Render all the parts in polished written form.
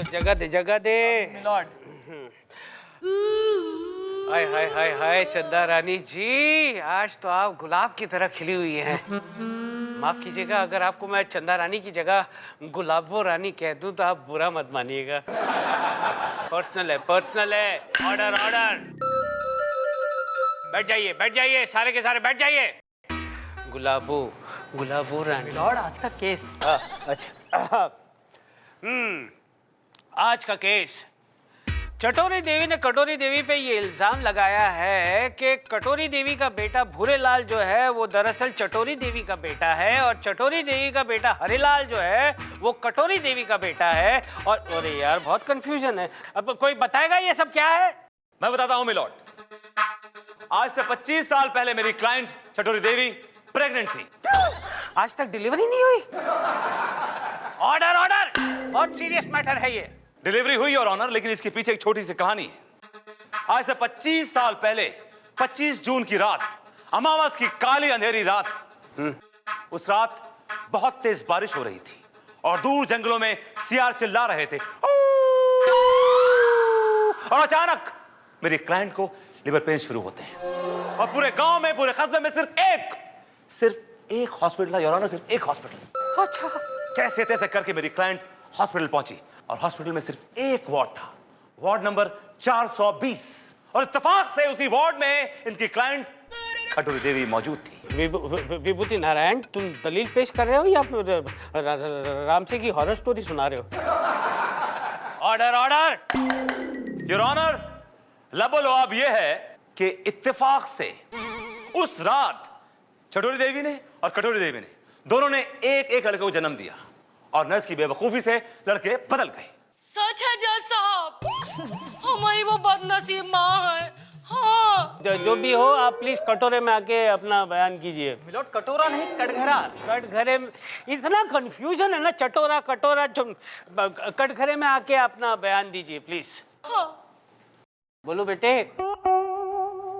जगह दे, जगह दे मिलॉर्ड। हाय हाय हाय हाय चंदा रानी जी, आज तो आप गुलाब की तरह खिली हुई हैं। माफ कीजिएगा अगर आपको मैं चंदा रानी की जगह गुलाबो रानी कह दूं तो आप बुरा मत मानिएगा। पर्सनल है, पर्सनल है। Order order. बैठ जाइए सारे के सारे बैठ जाइए। गुलाबो गुलाबो रानी। मिलॉर्ड, आज का केस। अच्छा आज का केस, चटोरी देवी ने कटोरी देवी पे ये इल्जाम लगाया है कि कटोरी देवी का बेटा भूरेलाल जो है वो दरअसल चटोरी देवी का बेटा है और चटोरी देवी का बेटा हरिलाल जो है वो कटोरी देवी का बेटा है। और अरे यार बहुत कंफ्यूजन है, अब कोई बताएगा ये सब क्या है? मैं बताता हूं मिलॉर्ड। आज से 25 साल पहले मेरी क्लाइंट चटोरी देवी प्रेग्नेंट थी। आज तक डिलीवरी नहीं हुई? ऑर्डर ऑर्डर, बहुत सीरियस मैटर है ये। डिलीवरी हुई और ऑनर, लेकिन इसके पीछे एक छोटी सी कहानी है। आज से 25 साल पहले 25 जून की रात, अमावस की काली अंधेरी रात, उस रात बहुत तेज बारिश हो रही थी और दूर जंगलों में सियार चिल्ला रहे थे। और अचानक मेरी क्लाइंट को लिवर पेन शुरू होते हैं और पूरे गांव में, पूरे कस्बे में सिर्फ एक हॉस्पिटल था, योर ऑनर, सिर्फ एक हॉस्पिटल। अच्छा, कैसे तैसे करके मेरी क्लाइंट हॉस्पिटल पहुंची और हॉस्पिटल में सिर्फ एक वार्ड था, वार्ड नंबर 420, और इत्तेफाक से उसी वार्ड में इनकी क्लाइंट कटोरी देवी मौजूद थी। विभूति नारायण, तुम दलील पेश कर रहे हो या रामसे की हॉरर स्टोरी सुना रहे हो? Order order. योर ऑनर, लबोलवाब यह है कि इत्तेफाक से उस रात चटोरी देवी ने और कटोरी देवी ने दोनों ने एक एक लड़के को जन्म दिया और नर्स की बेवकूफी से लड़के बदल गए। सच है जज साहब, हमारी वो बदनसीब माँ है। हाँ, जो भी हो आप प्लीज कटोरे में आके अपना बयान कीजिए। मिलॉर्ड, कटोरा नहीं कटघरा। कटघरे में इतना कंफ्यूजन है ना, चटोरा कटोरा, कटघरे में आके अपना बयान दीजिए प्लीज। हाँ। बोलो बेटे,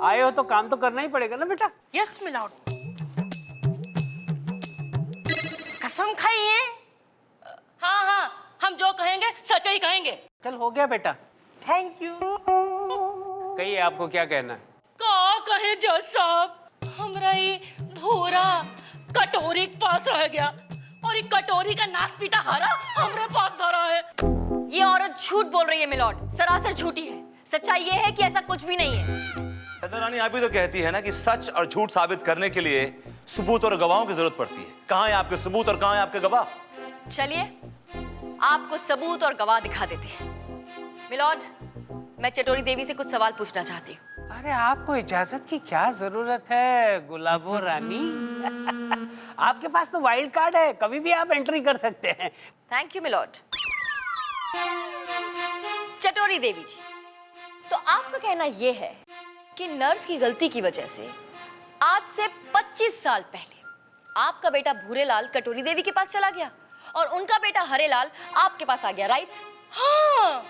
आए हो तो काम तो करना ही पड़ेगा ना बेटा। Yes milord. कसम खाइए। हाँ हाँ, हम जो कहेंगे सच ही कहेंगे। चल हो गया बेटा। Thank you. कहिए आपको क्या कहना है? का कहे जज साहब, हमरा ये भोरा कटोरी के पास रह गया और ये कटोरी का नाक पीटा हरा हमरे पास धरा है। ये औरत झूठ बोल रही है मिलॉर्ड, सरासर झूठी है। सच्चाई ये है कि ऐसा कुछ भी नहीं है। चंदा रानी, आप ही तो कहती है ना कि सच और झूठ साबित करने के लिए सबूत और गवाहों की जरूरत पड़ती है। कहाँ है आपके सबूत और कहाँ है आपके गवाह? चलिए आपको सबूत और गवाह दिखा देते हैं। मिलॉर्ड, मैं चटोरी देवी से कुछ सवाल पूछना चाहती हूँ। अरे आपको इजाजत की क्या जरूरत है गुलाबो रानी? आपके पास तो वाइल्ड कार्ड है, कभी भी आप एंट्री कर सकते हैं। Thank you milord. Chatori Devi ji, तो आपका कहना यह है कि नर्स की गलती की वजह से आज से 25 साल पहले आपका बेटा भूरेलाल कटोरी देवी के पास चला गया और उनका बेटा हरेलाल आपके पास आ गया, राइट? हाँ।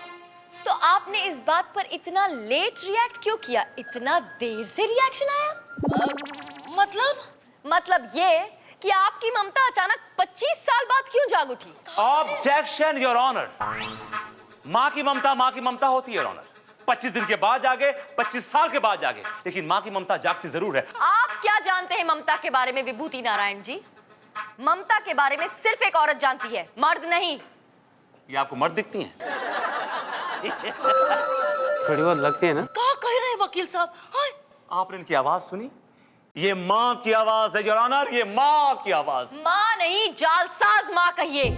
तो आपने इस बात पर इतना लेट रिएक्ट क्यों किया? इतना देर से रिएक्शन आया? मतलब ये कि आपकी ममता अचानक 25 साल बाद क्यों जाग उठी? Objection your honour. माँ की ममता होती है योर ऑनर। 25 दिन के बाद जागे, 25 साल के बाद जागे, लेकिन माँ की ममता जागती जरूर है। आप क्या जानते हैं ममता के बारे में विभूति नारायण जी? ममता के बारे में सिर्फ एक औरत जानती है, मर्द नहीं। ये आपको मर्द दिखती हैं? थोड़ी बहुत लगती है ना। क्या कह रहे हैं वकील साहब? हाय। आपने इनकी आवाज सुनी? ये माँ की आवाज है योर ऑनर, ये माँ की आवाज। माँ नहीं, जालसाज माँ कहिए,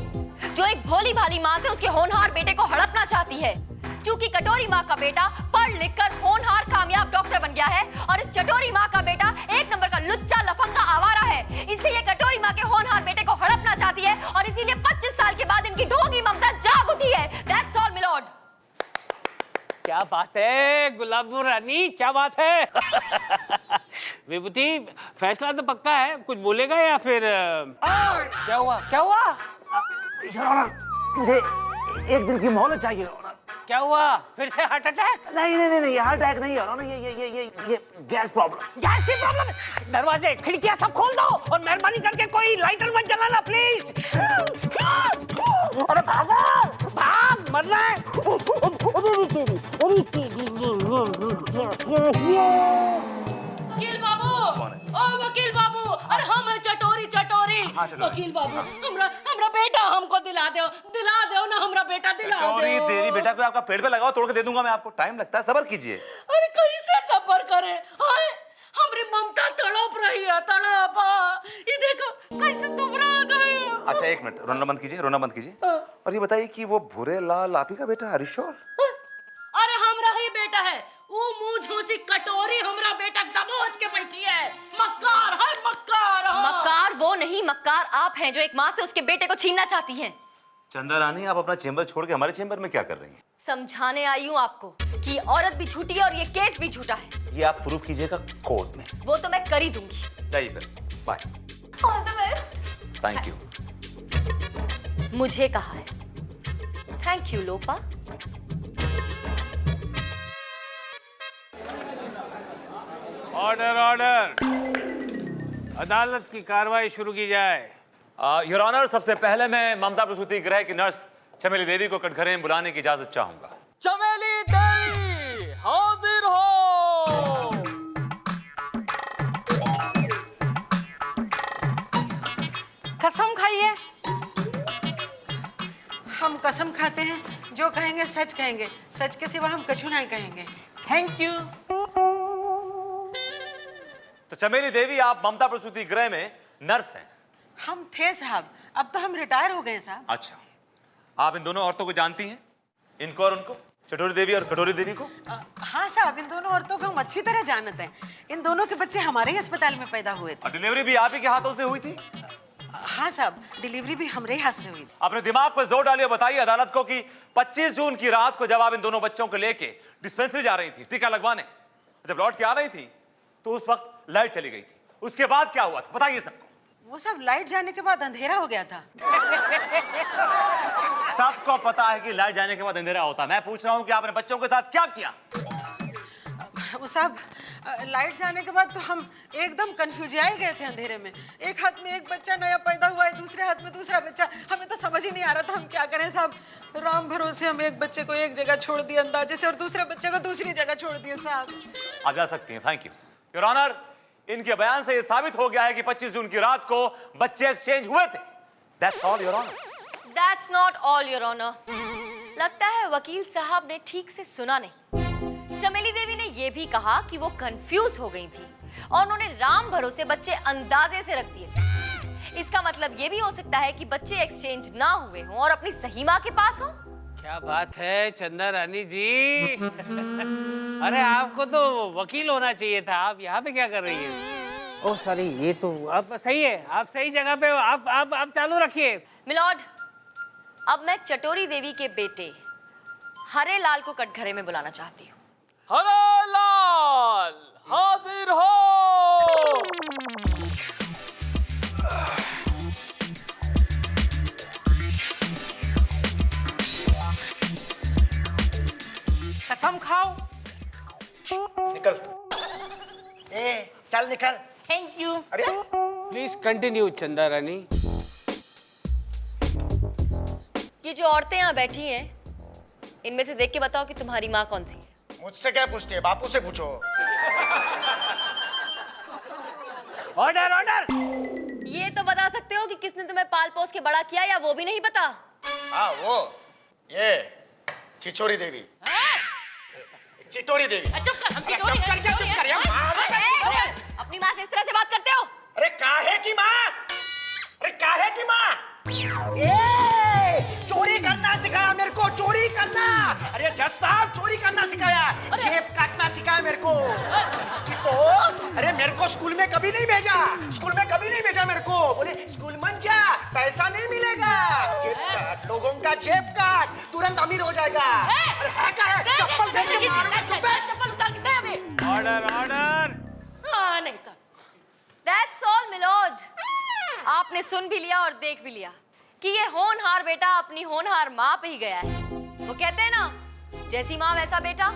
जो एक भोली भाली माँ से उसके होनहार बेटे को हड़पना चाहती है। क्योंकि कटोरी माँ का बेटा पढ़ लिख कर होनहार कामयाब डॉक्टर बन गया है और इस चटोरी माँ का बेटा एक नंबर का लुच्चा लफंगा आवारा है। इसलिए ये कटोरी माँ के होनहार बेटे को हड़पना चाहती है और इसीलिए 25 साल के बाद इनकी ढोंगी ममता जाग उठी है। That's all milord. क्या बात है गुलाबो रानी, क्या बात है? विभूति, फैसला तो पक्का है, कुछ बोलेगा या फिर क्या हुआ? मुझे एक दिन की मोहलत चाहिए। क्या हुआ? फिर से हार्ट अटैक? नहीं हार्ट अटैक नहीं है ना, ये गैस प्रॉब्लम। गैस की प्रॉब्लम है? दरवाजे खिड़कियां सब खोल दो और मेहरबानी करके कोई लाइटर मत जलाना प्लीज। अरे भागो, भाग, मरना है। वकील बाबू, ओ वकील बाबू, अरे हम है चटोरी चटोरी। वकील बाबू, हमरा बेटा हमको दिला दो ना, हमरा बेटा दिला दो। चटोरी देवी बेटा को आपका पेड़ पे लगाओ, तोड़ के दे दूंगा मैं आपको। टाइम लगता है, सब्र कीजिए। अरे कैसे सब्र करे? हाय, हमरी ममता तड़प रही है, तड़प। ये देखो कैसे दुबरा गए। अच्छा एक मिनट, रोना बंद कीजिए। और ये बताइए कि वो भूरे लाल आप ही का बेटा हरीश्वर? अरे हमरा ही बेटा है, वो मुंह झूसी कटोरी हमरा बेटा दबोच के बैठी है। मक्कार है, मक्कार। मक्कार वो नहीं, मक्कार आप हैं जो एक माँ से उसके बेटे को छीनना चाहती हैं। चंदा रानी, आप अपना चेंबर छोड़ के हमारे चेंबर में क्या कर रही हैं? समझाने आई हूँ आपको कि औरत भी झूठी है और ये केस भी झूठा है। ये आप प्रूफ कीजिएगा कोर्ट में। वो तो मैं कर ही दूंगी। जाइए फिर, bye. All the best. Thank you. मुझे कहा है। Thank you Lopa. Order order, अदालत की कार्रवाई शुरू की जाए। योर ऑनर, सबसे पहले मैं ममता प्रसूति गृह की नर्स चमेली देवी को कटघरे में बुलाने की इजाजत चाहूंगा। चमेली देवी हाजिर हो। कसम खाइए। हम कसम खाते हैं, जो कहेंगे सच कहेंगे, सच के सिवा हम कछु नहीं कहेंगे। Thank you. तो चमेली देवी, आप ममता प्रसूति गृह में नर्स हैं? हम थे साहब, अब तो हम रिटायर हो गए साहब। अच्छा, आप इन दोनों औरतों को जानती हैं? इनको और उनको, चटोरी देवी और कटोरी देवी को? हाँ साहब, इन दोनों औरतों को हम अच्छी तरह जानते हैं। इन दोनों के बच्चे हमारे ही अस्पताल में पैदा हुए थे। और डिलीवरी भी आप ही के हाथों से हुई थी? हाँ साहब, डिलीवरी भी हमारे ही हाथ से हुई थी। अपने दिमाग पर जोर डालिए, बताइए अदालत को कि 25 जून की रात को जब आप इन दोनों बच्चों को लेके डिस्पेंसरी जा रही थी टीका लगवाने, जब लौट के आ रही थी तो उस वक्त लाइट चली गई थी। उसके बाद क्या हुआ था, बताइए सबको। वो सब लाइट जाने के बाद अंधेरा हो गया था। सबको पता है कि लाइट जाने के बाद अंधेरा होता है। मैं पूछ रहा हूं कि आपने बच्चों के साथ क्या किया? वो साहब, लाइट जाने के बाद तो हम एकदम कंफ्यूज ही गए थे अंधेरे में। एक हाथ में एक बच्चा नया पैदा हुआ है, दूसरे हाथ में दूसरा बच्चा। हमें तो समझ ही नहीं आ रहा था हम क्या करें साहब। राम भरोसे हम एक बच्चे को एक जगह छोड़ दिए अंदाजे से और दूसरे बच्चे को दूसरी जगह छोड़ दिए साहब। आ जा सकती हैं। Thank you your honour. इनके बयान से यह साबित हो गया है कि 25 जून की रात को बच्चे एक्सचेंज हुए थे। That's all, Your Honor. That's not all, Your Honor. लगता है वकील साहब ने ठीक से सुना नहीं। चमेली देवी ने यह भी कहा कि वो कंफ्यूज हो गई थी और उन्होंने राम भरोसे बच्चे अंदाजे से रख दिए थे। इसका मतलब ये भी हो सकता है कि बच्चे एक्सचेंज ना हुए हों और अपनी सही माँ के पास हों। क्या बात है चंदा रानी जी। अरे आपको तो वकील होना चाहिए था, आप यहाँ पे क्या कर रही हैं? ओह सॉरी, ये तो आप सही है, आप सही जगह पे हो। आप चालू रखिए। मिलॉर्ड, अब मैं चटोरी देवी के बेटे हरे लाल को कटघरे में बुलाना चाहती हूँ। हरे लाल हाजिर हो। कसम खाओ। निकल। चल निकल। Thank you. अरे प्लीज कंटिन्यू चंदा रानी। ये जो औरतें यहाँ बैठी हैं, इनमें से देख के बताओ कि तुम्हारी माँ कौन सी है। मुझसे क्या पूछती है, बापू से पूछो। Order order. ये तो बता सकते हो कि किसने तुम्हें पाल पोस के बड़ा किया, या वो भी नहीं पता? हाँ वो, ये छिछोरी देवी, चिटोरी देवी। चुप कर, हम चिटोरी हैं। अपनी माँ से इस तरह से बात करते हो? अरे काहे की माँ, अरे काहे की माँ। चोरी करना सिखाया मेरे को, चोरी करना। अरे जज साहब, चोरी करना सिखाया, जेब काटना सिखाया मेरे को। इसकी तो, अरे मेरे को स्कूल में कभी नहीं भेजा, स्कूल में कभी नहीं भेजा मेरे को। बोले स्कूल मत जा, पैसा नहीं मिलेगा। जेब काट, लोगों का जेब काट, तुरंत अमीर हो जाएगा। अरे है क्या है, चप्पल फेंक के मारूंगा। चुप है, चप्पल उतार के दे हमें। Order order. हाँ, नहीं तो। That's all, milord. आपने सुन भी लिया और देख भी लिया कि ये होनहार बेटा अपनी होनहार माँ पे ही गया है। वो कहते हैं ना, जैसी माँ वैसा बेटा,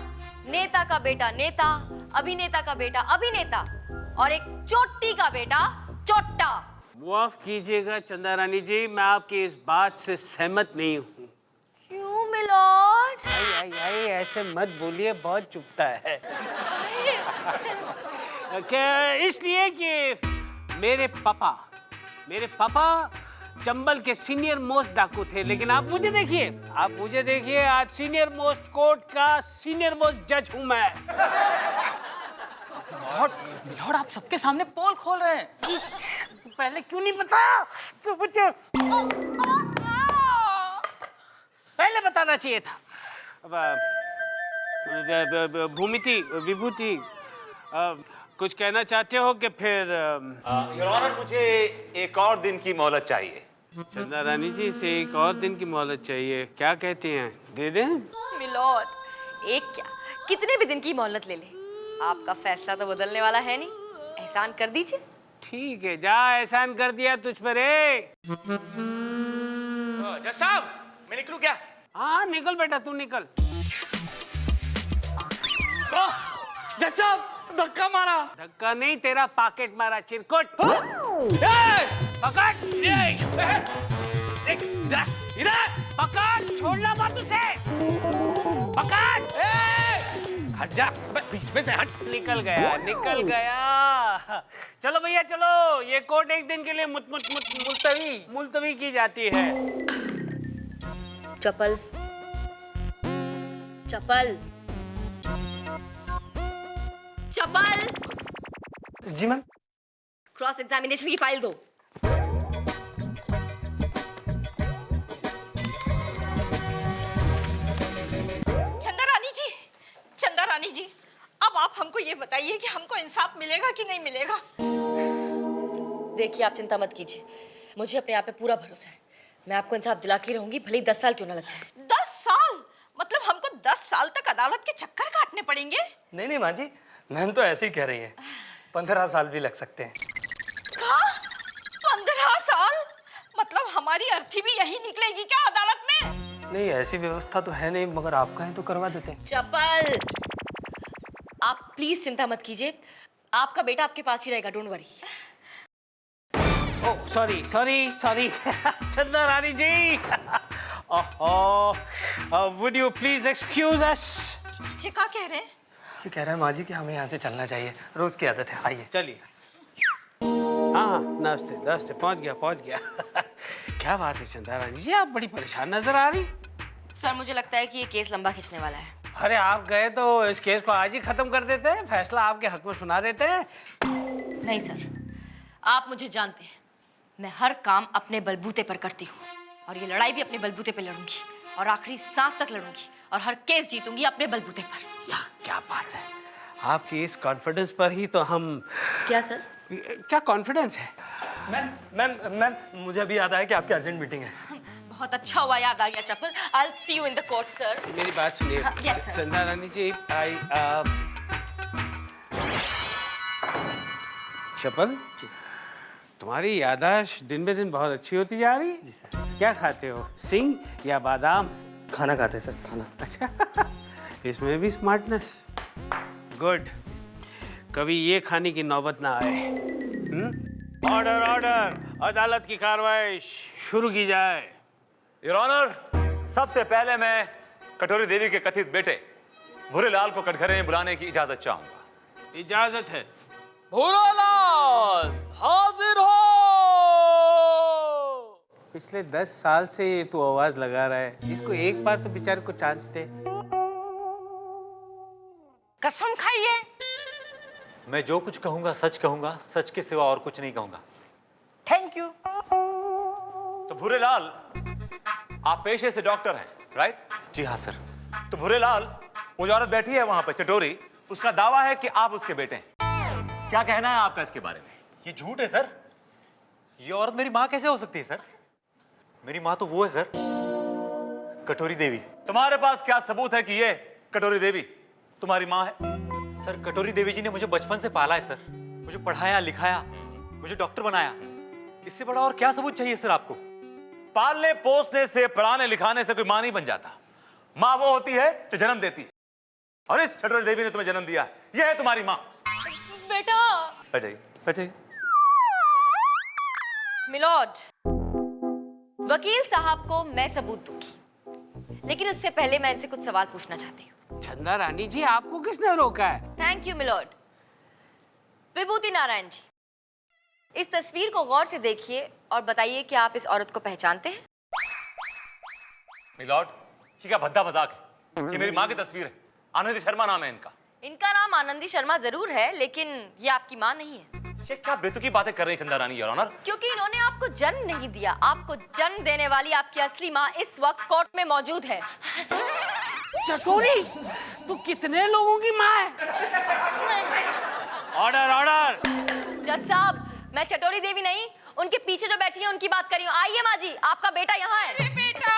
नेता का बेटा नेता, अभिनेता का बेटा अभिनेता, और एक चोटी का बेटा चोट्टा। माफ कीजिएगा चंदा रानी जी, मैं आपकी इस बात से सहमत नहीं हूँ। क्यों मिलॉर्ड? आई आई आई ऐसे मत बोलिए, बहुत चुभता है। क्या? इसलिए कि मेरे पापा चंबल के सीनियर मोस्ट डाकू थे, लेकिन आप मुझे देखिए, आज सीनियर मोस्ट कोर्ट का सीनियर मोस्ट जज हूं मैं। मिलॉर्ड आप सबके सामने पोल खोल रहे हैं। पहले क्यों नहीं बताया? तो मुझे पहले बताना चाहिए था। भूमिति विभूति, कुछ कहना चाहते हो कि फिर? योर ऑनर, मुझे एक और दिन की मोहलत चाहिए। चंदा रानी जी से एक और दिन की मोहलत चाहिए, क्या कहती हैं? दे दें? मिलॉर्ड, एक क्या कितने भी दिन की मोहलत ले ले, आपका फैसला तो बदलने वाला है नहीं। एहसान कर दीजिए। ठीक है, जा, एहसान कर दिया तुझ पर। जज साहब, मैं निकलूं क्या? हाँ निकल बेटा, तू निकल। जज साहब, धक्का मारा। धक्का नहीं, तेरा पॉकेट मारा, चिरकुट। पकड़, इधर पकड़, छोड़ना मत उसे। पकड़, हट जा, बीच में से हट। निकल गया। चलो भैया चलो, ये कोर्ट एक दिन के लिए मुलतवी की जाती है। चप्पल जी मैम। क्रॉस एग्जामिनेशन की फाइल दो। चंदा रानी जी, अब आप हमको ये बताइए कि हमको इंसाफ मिलेगा कि नहीं मिलेगा? देखिए, आप चिंता मत कीजिए, मुझे अपने आप पे पूरा भरोसा है। मैं आपको इंसाफ दिला के रहूंगी, भले ही 10 साल क्यों ना लग जाए। 10 साल? मतलब हमको 10 साल तक अदालत के चक्कर काटने पड़ेंगे? नहीं माँ जी, मैम तो ऐसे ही कह रही हैं। 15 साल भी लग सकते हैं। कहाँ? 15 साल? मतलब हमारी अर्थी भी यही निकलेगी क्या अदालत में? नहीं, ऐसी व्यवस्था तो है नहीं, मगर आप कहें तो करवा देते हैं। चप्पल, आप प्लीज चिंता मत कीजिए, आपका बेटा आपके पास ही रहेगा, don't worry. Oh sorry Chanda Rani ji. Would you please excuse us? जी क्या कह रहे हैं? ये कह रहा है माँ जी कि हमें यहाँ से चलना चाहिए, रोज की आदत है। आइए चलिए। हाँ नमस्ते, पहुंच गया। क्या बात है चंदा रानी जी, आप बड़ी परेशान नजर आ रही। सर, मुझे लगता है कि ये केस लंबा खिंचने वाला है। अरे आप गए तो इस केस को आज ही खत्म कर देते हैं, फैसला आपके हक में सुना देते हैं। नहीं सर, आप मुझे जानते हैं, मैं हर काम अपने बलबूते पर करती हूँ, और ये लड़ाई भी अपने बलबूते पर लड़ूंगी, और आखिरी सांस तक लड़ूंगी, और हर केस जीतूंगी अपने बलबूते पर। या क्या बात है, आपकी इस कॉन्फिडेंस पर ही तो हम। क्या सर? क्या कॉन्फिडेंस है? मैम मुझे अभी याद आया कि आपकी अर्जेंट मीटिंग है। बहुत अच्छा हुआ याद आ गया चप्पल। I'll see you in the court, sir. मेरी बात सुनिए। Yes, sir. चंदा रानी जी, चप्पल, तुम्हारी याददाश्त दिन ब दिन बहुत अच्छी होती जा रही है। क्या खाते हो, सिंग या बादाम? खाना खाते सर, खाना। अच्छा, इसमें भी स्मार्टनेस, गुड। कभी ये खाने की नौबत ना आए। ऑर्डर, अदालत की कार्रवाई शुरू की जाए। योर ऑनर, सबसे पहले मैं कटोरी देवी के कथित बेटे भूरेलाल को कटघरे में बुलाने की इजाजत चाहूंगा। इजाजत है। भूरेलाल हाजिर हो। पिछले 10 साल से ये तू आवाज लगा रहा है, इसको एक बार तो बेचारे को चांस दे। कसम खाइए। मैं जो कुछ कहूंगा सच कहूंगा, सच के सिवा और कुछ नहीं कहूंगा। Thank you. तो भूरेलाल, आप पेशे से डॉक्टर हैं, राइट? जी हाँ सर। तो भूरेलाल, वो जो औरत बैठी है वहां पर चटोरी, उसका दावा है कि आप उसके बेटे हैं। क्या कहना है आपका इसके बारे में? ये झूठ है सर। ये औरत मेरी माँ कैसे हो सकती है सर? मेरी माँ तो वो है सर, कटोरी देवी। तुम्हारे पास क्या सबूत है कि ये कटोरी देवी तुम्हारी माँ है? सर, कटोरी देवी जी ने मुझे बचपन से पाला है सर, मुझे पढ़ाया लिखाया, मुझे डॉक्टर बनाया। इससे बड़ा और क्या सबूत चाहिए सर आपको? पालने पोसने से, पढ़ाने लिखाने से कोई मां नहीं बन जाता। माँ वो होती है जो जन्म देती है, और इस चटोरी देवी ने तुम्हें जन्म दिया। यह है तुम्हारी माँ। बेटा बैठ जाइए, बैठ जाइए। मिलॉर्ड, वकील साहब को मैं सबूत दूंगी, लेकिन उससे पहले मैं इनसे कुछ सवाल पूछना चाहती हूँ। चंदा रानी जी, आपको किसने रोका है? Thank you milord. Vibhuti Narayan ji, इस तस्वीर को गौर से देखिए और बताइए कि आप इस औरत को पहचानते हैं? मिलॉर्ड, ये क्या भद्दा मजाक है? ये मेरी माँ की तस्वीर है। आनंदी शर्मा नाम है इनका। इनका नाम आनंदी शर्मा जरूर है, लेकिन ये आपकी माँ नहीं है। ये क्या बेतुकी बातें कर रही है चंदा रानी, योर ऑनर? क्योंकि इन्होंने आपको जन्म नहीं दिया। आपको जन्म देने वाली आपकी असली माँ इस वक्त कोर्ट में मौजूद है। चटोरी, तू कितने लोगों की माँ है? Order, order. जज साहब, मैं चटोरी देवी नहीं, उनके पीछे जो बैठी है उनकी बात कर रही हूँ। आइए माँ जी, आपका बेटा यहाँ है। अरे बेटा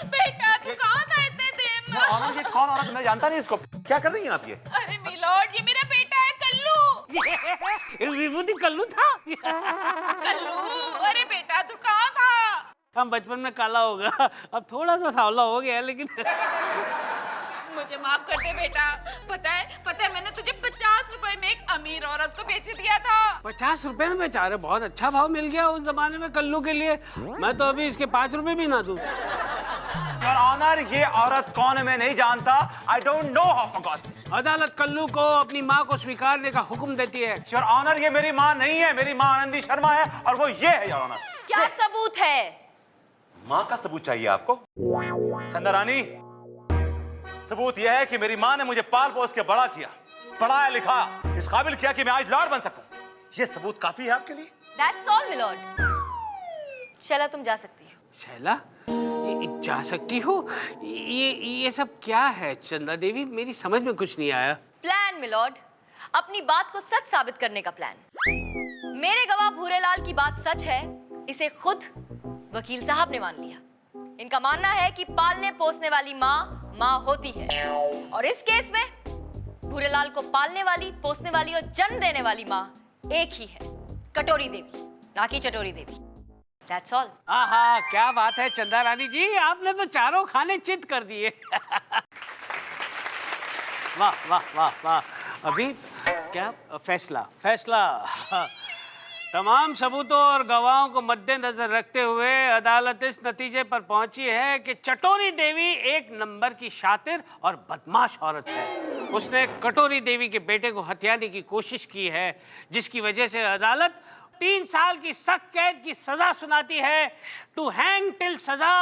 बेटा तू कहाँ था इतने देर में? ऑनर, ये कौन औरत? मैं जानता नहीं इसको। क्या कर रही हैं आप ये? अरे मिलॉर्ड, ये मेरा बेटा है कल्लू। विभूति कल्लू था। कल्लू, अरे बेटा तू कहाँ था? हम बचपन में काला होगा, अब थोड़ा सा सांवला हो गया, लेकिन मुझे माफ कर दे बेटा। पता है मैंने तुझे 50 रुपए में एक अमीर औरत को बेच दिया था। 50 रुपए में बेचारे, बहुत अच्छा भाव मिल गया उस जमाने में कल्लू के लिए। मैं तो अभी इसके 5 रुपए भी ना दूं। योर ऑनर, ये औरत कौन है मैं नहीं जानता। I don't know how for God's sake. अदालत कल्लू को अपनी माँ को स्वीकारने का हुक्म देती है। योर ऑनर, ये मेरी माँ नहीं है। मेरी माँ आनंदी शर्मा है और वो ये है, योर ऑनर। क्या सबूत है? माँ का सबूत चाहिए आपको? चंदा रानी, सबूत यह है कि मेरी माँ ने मुझे पाल पोस के बड़ा किया, पढ़ाया लिखा, इस काबिल किया कि मैं आज लॉर्ड बन सकूं। ये सबूत काफी है आपके लिए? That's all, milord. शैला, तुम जा सकती हो। शैला, जा सकती हो? ये सब क्या है चंदा देवी? मेरी समझ में कुछ नहीं आया। प्लान मिलॉर्ड, अपनी बात को सच साबित करने का प्लान। मेरे गवाह भूरेलाल की बात सच है, इसे खुद वकील साहब ने मान लिया। इनका मानना है कि पालने पोसने वाली माँ माँ होती है, और इस केस में भूरेलाल को पालने वाली, पोसने वाली और जन्म देने वाली माँ एक ही है, कटोरी देवी, ना कि चटोरी देवी। That's all। आहा, क्या बात है चंदा रानी जी, आपने तो चारों खाने चित कर दिए। वाह वाह वाह वाह। अभी क्या फैसला? तमाम सबूतों और गवाहों को मद्देनजर रखते हुए अदालत इस नतीजे पर पहुंची है कि चटोरी देवी एक नंबर की शातिर और बदमाश औरत है। उसने कटोरी देवी के बेटे को हत्याने की कोशिश की है, जिसकी वजह से अदालत 3 साल की सख्त कैद की सजा सुनाती है। टू हैंग टिल सजा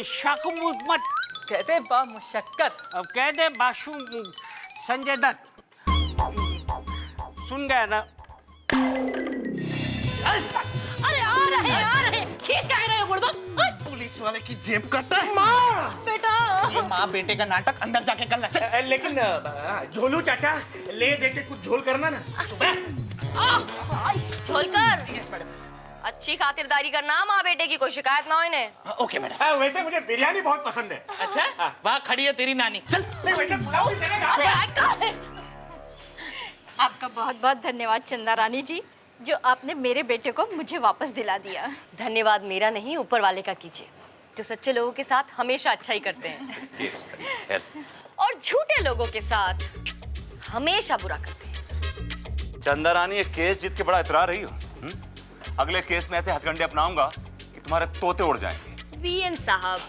शकुमत कहते बामुशक्कत। अब कहते बाशु संजय दत्त। सुन गया ना? अरे आ रहे खींच के आ रहे हो बुढ़बा। पुलिस वाले की जेब कटा। माँ, बेटा, ये माँ बेटे का नाटक अंदर जाके कर ला। लेकिन झोलू चाचा, ले दे के कुछ झोल करना ना। झोलकर यस मैडम। अच्छी खातिरदारी करना, माँ बेटे की कोई शिकायत ना हो इन्हें। Okay madam. वैसे मुझे बिरयानी बहुत पसंद है। अच्छा, वहाँ खड़ी है तेरी नानी। चल। नहीं, वैसे पुलाव भी चलेगा। आपका बहुत बहुत धन्यवाद चंदा रानी जी, जो आपने मेरे बेटे को मुझे वापस दिला दिया। धन्यवाद मेरा नहीं, ऊपर वाले का कीजिए, जो सच्चे लोगों के साथ हमेशा अच्छा ही करते हैं और झूठे लोगों के साथ हमेशा बुरा करते हैं। चंदा रानी, ये केस जीत के बड़ा इतरा रही हो। अगले केस में ऐसे हथकंडे अपनाऊंगा कि तुम्हारे तोते उड़ जाएंगे। वीएन साहब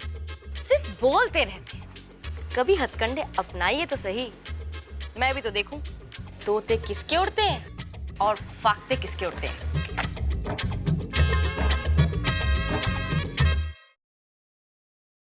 सिर्फ बोलते रहते हैं, कभी हथकंडे अपनाइए तो सही। मैं भी तो देखूं तोते किसके उड़ते हैं और फाकते किसके उड़ते हैं।